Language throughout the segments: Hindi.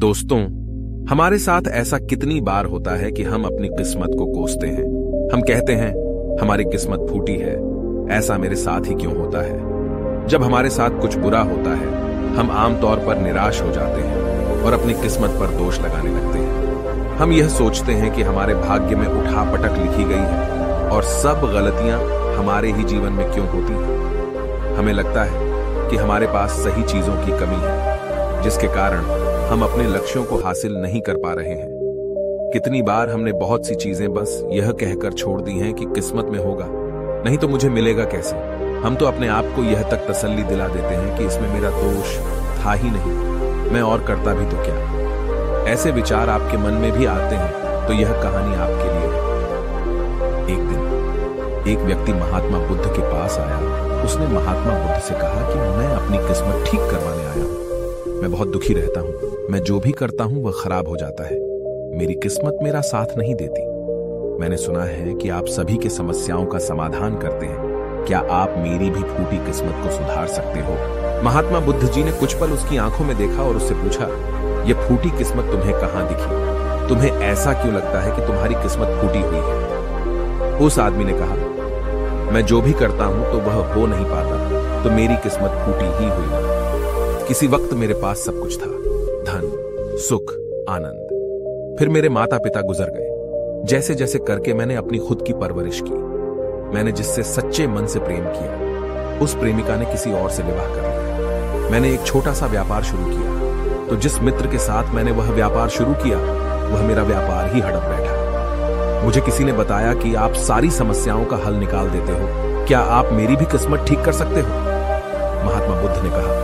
दोस्तों, हमारे साथ ऐसा कितनी बार होता है कि हम अपनी किस्मत को कोसते हैं। हम कहते हैं हमारी किस्मत फूटी है, ऐसा मेरे साथ ही क्यों होता है। जब हमारे साथ कुछ बुरा होता है हम आमतौर पर निराश हो जाते हैं और अपनी किस्मत पर दोष लगाने लगते हैं। हम यह सोचते हैं कि हमारे भाग्य में उठापटक लिखी गई है और सब गलतियां हमारे ही जीवन में क्यों होती हैं। हमें लगता है कि हमारे पास सही चीजों की कमी है, जिसके कारण हम अपने लक्ष्यों को हासिल नहीं कर पा रहे हैं। कितनी बार हमने बहुत सी चीजें बस यह कहकर छोड़ दी हैं कि किस्मत में होगा, नहीं तो मुझे मिलेगा कैसे। हम तो अपने आप को यह तक तसल्ली दिला देते हैं कि इसमें मेरा दोष था ही नहीं, मैं और करता भी तो क्या। ऐसे विचार आपके मन में भी आते हैं तो यह कहानी आपके लिए है। एक दिन एक व्यक्ति महात्मा बुद्ध के पास आया। उसने महात्मा बुद्ध से कहा कि मैं अपनी किस्मत ठीक करवाने आया हूं। मैं बहुत दुखी रहता हूं, मैं जो भी करता हूं वह खराब हो जाता है, मेरी किस्मत मेरा साथ नहीं देती। मैंने सुना है कि आप सभी की समस्याओं का समाधान करते हैं, क्या आप मेरी भी फूटी किस्मत को सुधार सकते हो। महात्मा बुद्ध जी ने कुछ पल उसकी आंखों में देखा और उससे पूछा, यह फूटी किस्मत तुम्हें कहां दिखी? तुम्हें ऐसा क्यों लगता है कि तुम्हारी किस्मत फूटी हुई है? उस आदमी ने कहा, मैं जो भी करता हूं तो वह हो नहीं पाता, तो मेरी किस्मत फूटी ही हुई है। किसी वक्त मेरे पास सब कुछ था, धन, सुख, आनंद। फिर मेरे माता पिता गुजर गए। जैसे जैसे करके मैंने अपनी खुद की परवरिश की। मैंने जिससे सच्चे मन से प्रेम किया, उस प्रेमिका ने किसी और से विवाह कर लिया। मैंने एक छोटा सा व्यापार शुरू किया, तो जिस मित्र के साथ मैंने वह व्यापार शुरू किया वह मेरा व्यापार ही हड़प बैठा। मुझे किसी ने बताया कि आप सारी समस्याओं का हल निकाल देते हो, क्या आप मेरी भी किस्मत ठीक कर सकते हो? महात्मा बुद्ध ने कहा,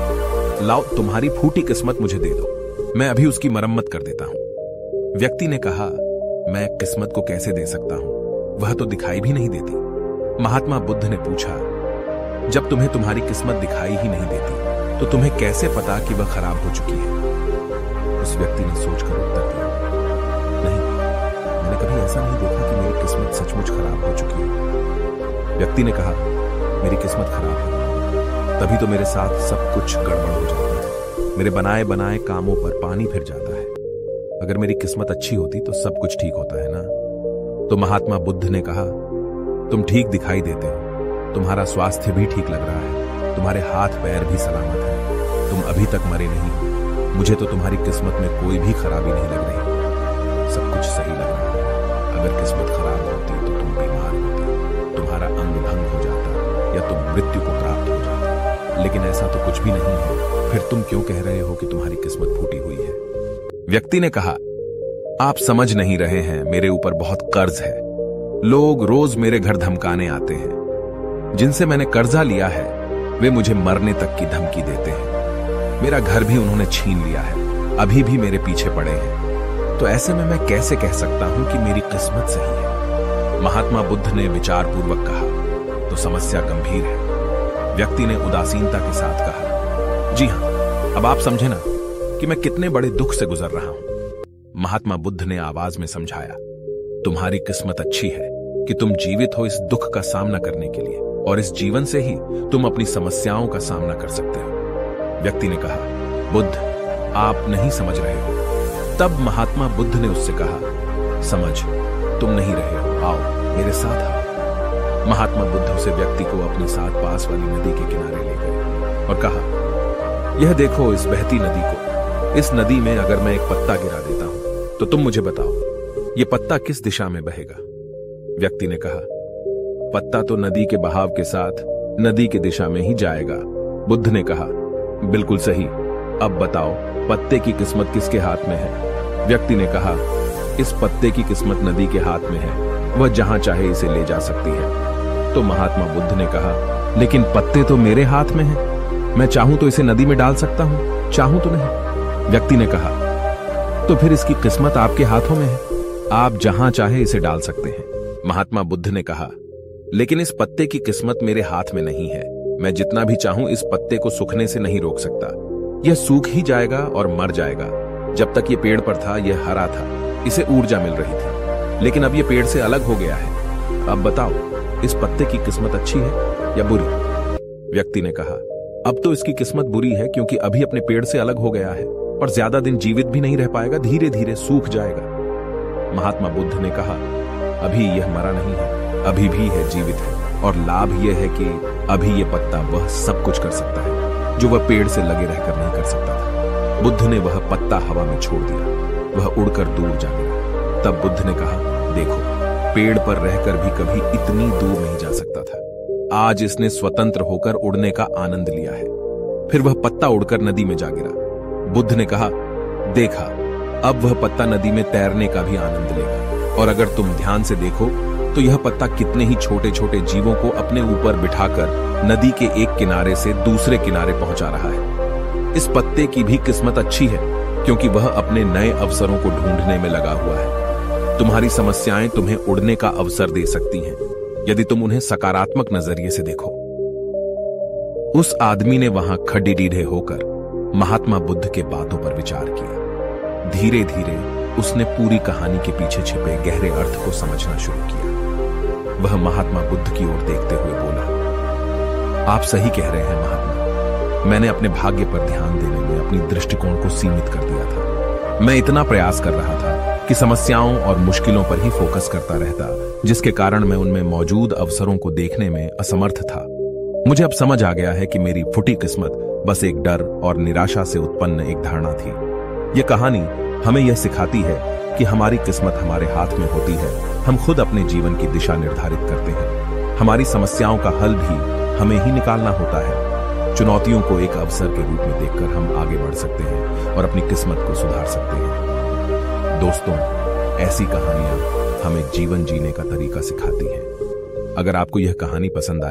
लाओ तुम्हारी फूटी किस्मत मुझे दे दो, मैं अभी उसकी मरम्मत कर देता हूं। व्यक्ति ने कहा, मैं किस्मत को कैसे दे सकता हूं, वह तो दिखाई भी नहीं देती। महात्मा बुद्ध ने पूछा, जब तुम्हें तुम्हारी किस्मत दिखाई ही नहीं देती तो तुम्हें कैसे पता कि वह खराब हो चुकी है? उस व्यक्ति ने सोचकर उत्तर दिया, नहीं, मैंने कभी ऐसा नहीं देखा कि मेरी किस्मत सचमुच खराब हो चुकी है। व्यक्ति ने कहा, मेरी किस्मत खराब है, तभी तो मेरे साथ सब कुछ गड़बड़ हो जाता है। मेरे बनाए बनाए कामों पर पानी फिर जाता है। अगर मेरी किस्मत अच्छी होती तो सब कुछ ठीक होता है ना। तो महात्मा बुद्ध ने कहा, तुम ठीक दिखाई देते हो, तुम्हारा स्वास्थ्य भी ठीक लग रहा है, तुम्हारे हाथ पैर भी सलामत है, तुम अभी तक मरे नहीं हो। मुझे तो तुम्हारी किस्मत में कोई भी खराबी नहीं लग रही, सब कुछ सही लग रहा है। अगर किस्मत खराब होती तो तुम बीमार होती, तुम्हारा अंग भंग हो जाता या तुम मृत्यु को प्राप्त हो जाते, लेकिन ऐसा तो कुछ भी नहीं है। फिर तुम क्यों कह रहे हो कि तुम्हारी किस्मत फूटी हुई है? व्यक्ति ने कहा, आप समझ नहीं रहे हैं, मेरे ऊपर बहुत कर्ज है। लोग रोज मेरे घर धमकाने आते हैं। जिनसे मैंने कर्जा लिया है वे मुझे मरने तक की धमकी देते हैं। मेरा घर भी उन्होंने छीन लिया है, अभी भी मेरे पीछे पड़े हैं। तो ऐसे में मैं कैसे कह सकता हूं कि मेरी किस्मत सही है? महात्मा बुद्ध ने विचारपूर्वक कहा, तो समस्या गंभीर है। व्यक्ति ने उदासीनता के साथ कहा, जी हां, अब आप समझे ना कि मैं कितने बड़े दुख से गुजर रहा हूं। महात्मा बुद्ध ने आवाज में समझाया, तुम्हारी किस्मत अच्छी है कि तुम जीवित हो इस दुख का सामना करने के लिए, और इस जीवन से ही तुम अपनी समस्याओं का सामना कर सकते हो। व्यक्ति ने कहा, बुद्ध, आप नहीं समझ रहे हो। तब महात्मा बुद्ध ने उससे कहा, समझ तुम नहीं रहे हो, आओ मेरे साथ आओ। महात्मा बुद्ध उसे व्यक्ति को अपने साथ पास वाली नदी के किनारे ले गए और कहा, यह देखो इस बहती नदी को। इस नदी में अगर मैं एक पत्ता गिरा देता हूं तो तुम मुझे बताओ, यह पत्ता किस दिशा में बहेगा? व्यक्ति ने कहा, पत्ता तो नदी के बहाव के साथ नदी की दिशा में ही जाएगा। बुद्ध ने कहा, बिल्कुल सही, अब बताओ पत्ते की किस्मत किसके हाथ में है? व्यक्ति ने कहा, इस पत्ते की किस्मत नदी के हाथ में है, वह जहां चाहे इसे ले जा सकती है। तो महात्मा बुद्ध ने कहा, लेकिन पत्ते तो मेरे हाथ में है, मैं चाहूं तो इसे नदी में डाल सकता हूं, चाहूं तो नहीं। व्यक्ति ने कहा, तो फिर इसकी किस्मत आपके हाथों में है, आप जहां चाहे इसे डाल सकते हैं। महात्मा बुद्ध ने कहा, लेकिन इस पत्ते की किस्मत मेरे हाथ में नहीं है, मैं जितना भी चाहूं इस पत्ते को सूखने से नहीं रोक सकता। यह सूख ही जाएगा और मर जाएगा। जब तक ये पेड़ पर था यह हरा था, इसे ऊर्जा मिल रही थी, लेकिन अब ये पेड़ से अलग हो गया है। अब बताओ इस पत्ते की किस्मत अच्छी है या बुरी? व्यक्ति ने कहा, अब तो इसकी किस्मत बुरी है क्योंकि अभी अपने पेड़ से अलग हो गया है और ज्यादा दिन जीवित भी नहीं रह पाएगा, धीरे धीरे सूख जाएगा। महात्मा बुद्ध ने कहा, अभी यह मरा नहीं है, अभी भी है, जीवित है, और लाभ यह है कि अभी यह पत्ता वह सब कुछ कर सकता है जो वह पेड़ से लगे रहकर नहीं कर सकता था। बुद्ध ने वह पत्ता हवा में छोड़ दिया, वह उड़कर दूर जा गिरा। तब बुद्ध ने कहा, देखो, पेड़ पर रहकर भी कभी इतनी दूर नहीं जा सकता था। आज इसने स्वतंत्र होकर उड़ने का आनंद लिया है। फिर वह पत्ता उड़कर नदी में जा गिरा। बुद्ध ने कहा, देखा, अब वह पत्ता नदी में तैरने का भी आनंद लेगा। और अगर तुम ध्यान से देखो तो यह पत्ता कितने ही छोटे छोटे जीवों को अपने ऊपर बिठाकर नदी के एक किनारे से दूसरे किनारे पहुंचा रहा है। इस पत्ते की भी किस्मत अच्छी है, क्योंकि वह अपने नए अवसरों को ढूंढने में लगा हुआ है। तुम्हारी समस्याएं तुम्हें उड़ने का अवसर दे सकती हैं, यदि तुम उन्हें सकारात्मक नजरिए से देखो। उस आदमी ने वहां खड़े होकर महात्मा बुद्ध के बातों पर विचार किया। धीरे धीरे उसने पूरी कहानी के पीछे छिपे गहरे अर्थ को समझना शुरू किया। वह महात्मा बुद्ध की ओर देखते हुए बोला, आप सही कह रहे हैं महात्मा, मैंने अपने भाग्य पर ध्यान देने में अपनी दृष्टिकोण को सीमित कर दिया था। मैं इतना प्रयास कर रहा था कि समस्याओं और मुश्किलों पर ही फोकस करता रहता, जिसके कारण मैं उनमें मौजूद अवसरों को देखने में असमर्थ था। मुझे अब समझ आ गया है कि मेरी फूटी किस्मत बस एक डर और निराशा से उत्पन्न एक धारणा थी। यह कहानी हमें यह सिखाती है कि हमारी किस्मत हमारे हाथ में होती है, हम खुद अपने जीवन की दिशा निर्धारित करते हैं। हमारी समस्याओं का हल भी हमें ही निकालना होता है। चुनौतियों को एक अवसर के रूप में देखकर हम आगे बढ़ सकते हैं और अपनी किस्मत को सुधार सकते हैं। दोस्तों, ऐसी कहानियां हमें जीवन जीने का तरीका सिखाती हैं। अगर आपको यह कहानी पसंद